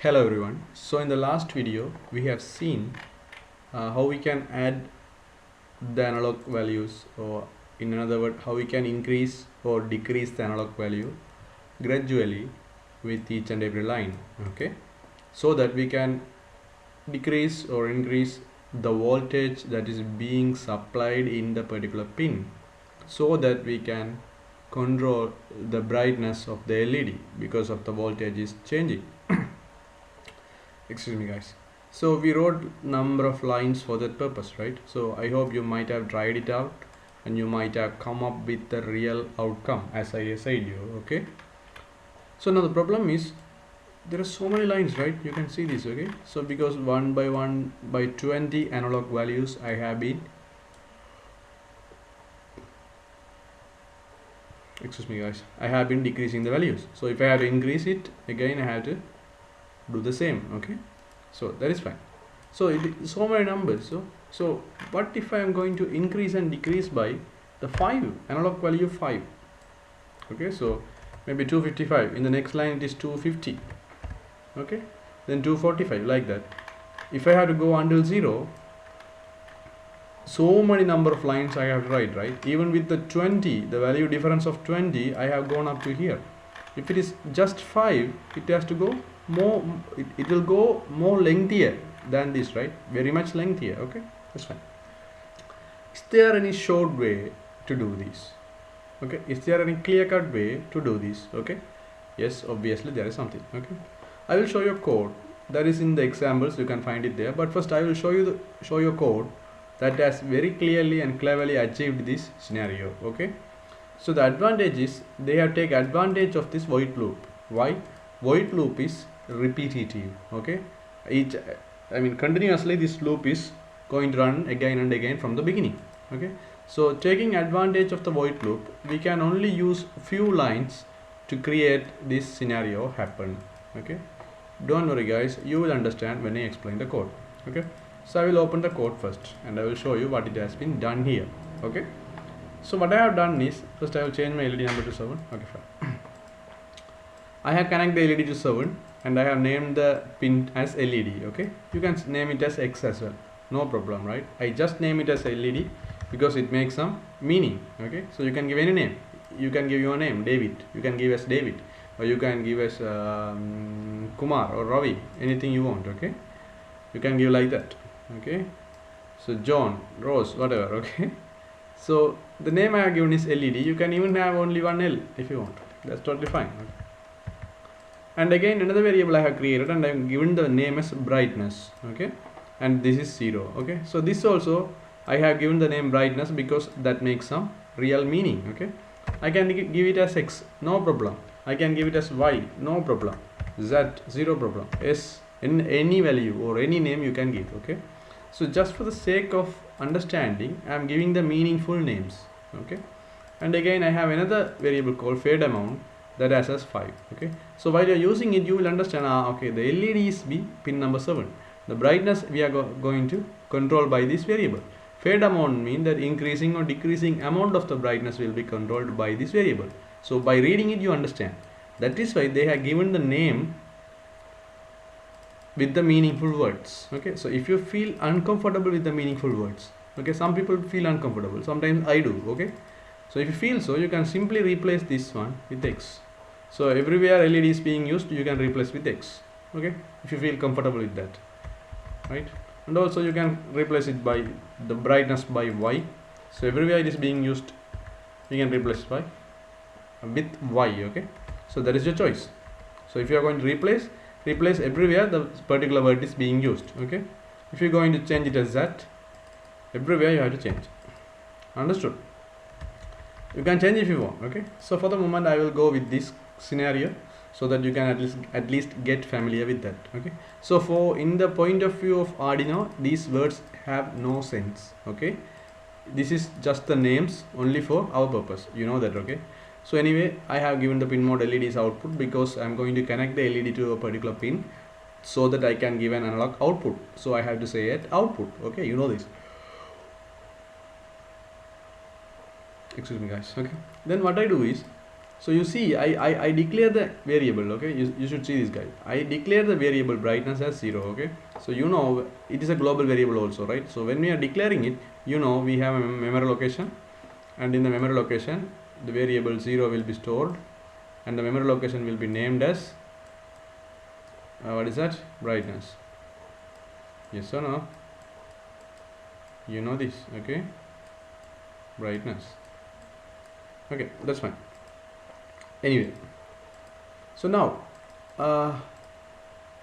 Hello everyone. So in the last video we have seen how we can add the analog values, or in another word how we can increase or decrease the analog value gradually with each and every line, okay, so that we can decrease or increase the voltage that is being supplied in the particular pin, so that we can control the brightness of the LED because of the voltage is changing. Excuse me guys. So we wrote number of lines for that purpose, right? So I hope you might have tried it out and you might have come up with the real outcome as I said you, okay? So now the problem is there are so many lines, right? You can see this, okay? So because 1 by 1 by 20 analog values I have been I have been decreasing the values. So if I have to increase it again, I have to do the same, okay? So that is fine. So it is so many numbers. So what if I am going to increase and decrease by the 5 analog value 5? Okay, so maybe 255. In the next line it is 250. Okay, then 245, like that. If I have to go until 0, so many number of lines I have to write, right? Even with the 20, the value difference of 20, I have gone up to here. If it is just 5, it has to go more, it will go more lengthier than this, right? Very much lengthier. Okay, that's fine. Is there any short way to do this? Okay, is there any clear-cut way to do this? Okay, yes, obviously there is something. Okay, I will show you a code that is in the examples. You can find it there, but first I will show you a code that has very clearly and cleverly achieved this scenario. Okay, so the advantage is they have taken advantage of this void loop. Why? Void loop is repetitive. Okay, continuously this loop is going to run again and again from the beginning. Okay, so taking advantage of the void loop, we can only use few lines to create this scenario happen. Okay, don't worry guys, you will understand when I explain the code. Okay, so I will open the code first and I will show you what it has been done here. Okay, so what I have done is, first I will change my LED number to 7. Okay, fine. I have connected the LED to 7 and I have named the pin as LED. Okay, you can name it as X as well, no problem, right? I just name it as LED because it makes some meaning. Okay, so you can give any name. You can give your name David, you can give as David, or you can give as Kumar or Ravi, anything you want. Okay, you can give like that. Okay, so John, Rose, whatever. Okay, so the name I have given is LED. You can even have only one L if you want, that's totally fine. Okay. And again another variable I have created and I have given the name as brightness. Okay, and this is 0. Okay, so this also I have given the name brightness because that makes some real meaning. Okay, I can give it as X, no problem. I can give it as Y, no problem. Z, zero problem. S, in any value or any name you can give. Okay, so just for the sake of understanding, I am giving the meaningful names. Okay, and again I have another variable called fade amount that has as 5. Okay, so while you are using it, you will understand, okay, the LED is pin number 7. The brightness we are going to control by this variable. Fade amount means that increasing or decreasing amount of the brightness will be controlled by this variable. So by reading it, you understand. That is why they have given the name with the meaningful words. Okay, so if you feel uncomfortable with the meaningful words, okay, some people feel uncomfortable, sometimes I do. Okay, so if you feel so, you can simply replace this one with X. So everywhere LED is being used, you can replace with X. Okay, if you feel comfortable with that, right? And also you can replace it by the brightness by Y. So everywhere it is being used, you can replace by with Y. Okay, so that is your choice. So if you are going to replace everywhere the particular word is being used. Okay, if you are going to change it as Z, everywhere you have to change. Understood? You can change if you want. Okay, so for the moment I will go with this scenario so that you can at least get familiar with that. Okay, so for in the point of view of Arduino, these words have no sense. Okay, this is just the names only for our purpose, you know that. Okay, so anyway, I have given the pin mode LED is output because I am going to connect the LED to a particular pin so that I can give an analog output. So I have to say it output. Okay, you know this. Excuse me guys. Okay, then what I do is So you see, I declare the variable, okay, you should see this guy. I declare the variable brightness as 0, okay. So you know it is a global variable also, right? So when we are declaring it, you know we have a memory location, and in the memory location the variable 0 will be stored, and the memory location will be named as what is that? Brightness. Yes or no? You know this, okay? Brightness. Okay, that's fine. Anyway, so now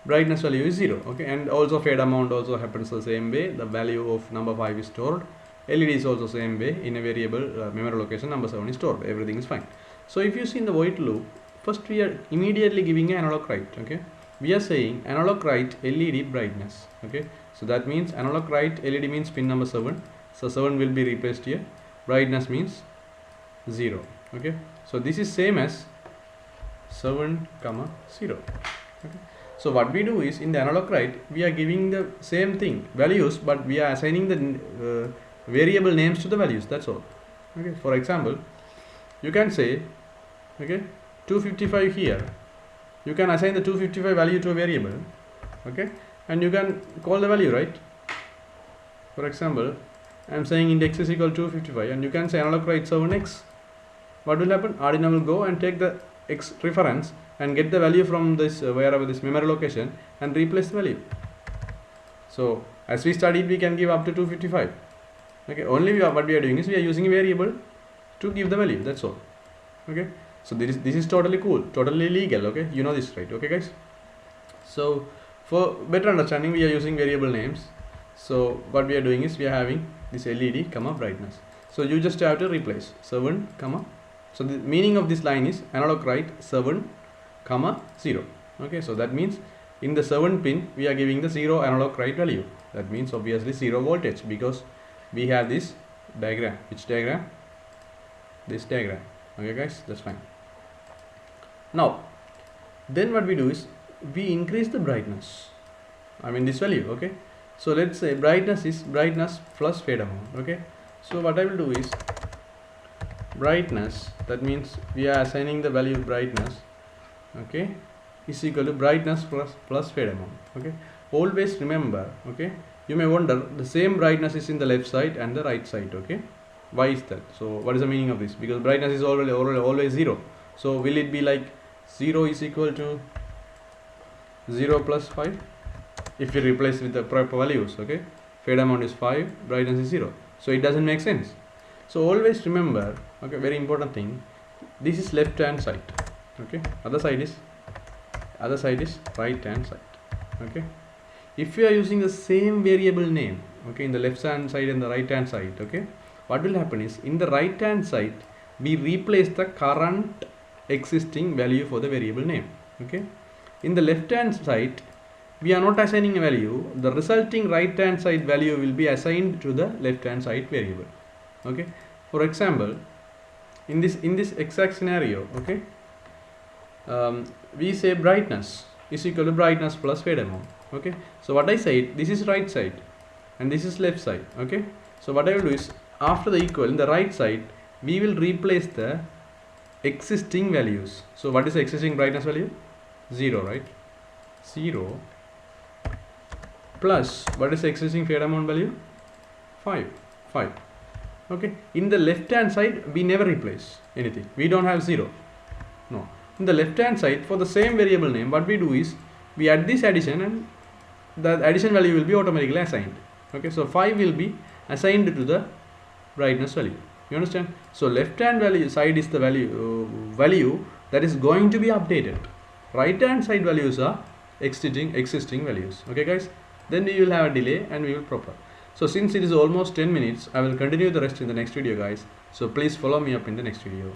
brightness value is 0, okay, and also fade amount also happens the same way. The value of number 5 is stored. LED is also same way. In a variable memory location number 7 is stored. Everything is fine. So if you see in the void loop, first we are immediately giving an analog write, okay. We are saying analog write LED brightness, okay. So that means analog write LED means pin number 7, so 7 will be replaced here. Brightness means 0, okay. So this is same as 7, 0, okay. So what we do is in the analog write we are giving the same thing values, but we are assigning the variable names to the values, that's all, okay. For example, you can say, okay, 255 here, you can assign the 255 value to a variable, okay, and you can call the value, right? For example, I am saying index is equal to 255, and you can say analog write 7x. What will happen? Arduino will go and take the x reference and get the value from this wherever this memory location and replace the value. So as we studied, we can give up to 255, okay. Only what we are doing is we are using a variable to give the value, that's all, okay. So this is totally cool, totally legal, okay. You know this, right? Okay guys, so for better understanding we are using variable names. So what we are doing is we are having this LED comma brightness, so you just have to replace 7 comma. So the meaning of this line is analog write 7 comma 0, okay. So that means in the 7 pin we are giving the 0 analog write value. That means obviously 0 voltage, because we have this diagram. Which diagram? This diagram, okay guys, that's fine. Now then what we do is we increase the brightness, I mean this value, okay. So let's say brightness is brightness plus fade amount, okay. So what I will do is brightness, that means we are assigning the value brightness, okay, is equal to brightness plus fade amount, okay. Always remember, okay, you may wonder the same brightness is in the left side and the right side, okay. Why is that? So what is the meaning of this? Because brightness is always 0. So will it be like 0 is equal to 0 plus 5 if we replace with the proper values, okay. Fade amount is 5, brightness is 0, so it doesn't make sense. So always remember, okay, very important thing, this is left hand side, okay, other side is right hand side, okay. If you are using the same variable name, okay, in the left hand side and the right hand side, okay, what will happen is in the right hand side we replace the current existing value for the variable name, okay. In the left hand side we are not assigning a value, the resulting right hand side value will be assigned to the left hand side variable, okay. For example, in this exact scenario, okay, we say brightness is equal to brightness plus fade amount, okay. So what I said, this is right side and this is left side, okay. So what I will do is after the equal in the right side we will replace the existing values. So what is the existing brightness value? 0, right? 0 plus what is the existing fade amount value? 5, okay. In the left hand side we never replace anything, we don't have 0, no. In the left hand side for the same variable name what we do is we add this addition and the addition value will be automatically assigned, okay. So 5 will be assigned to the brightness value, you understand? So left hand value side is the value that is going to be updated, right hand side values are existing values, okay guys. Then we will have a delay and we will proper. So since it is almost 10 minutes, I will continue the rest in the next video guys, so please follow me up in the next video.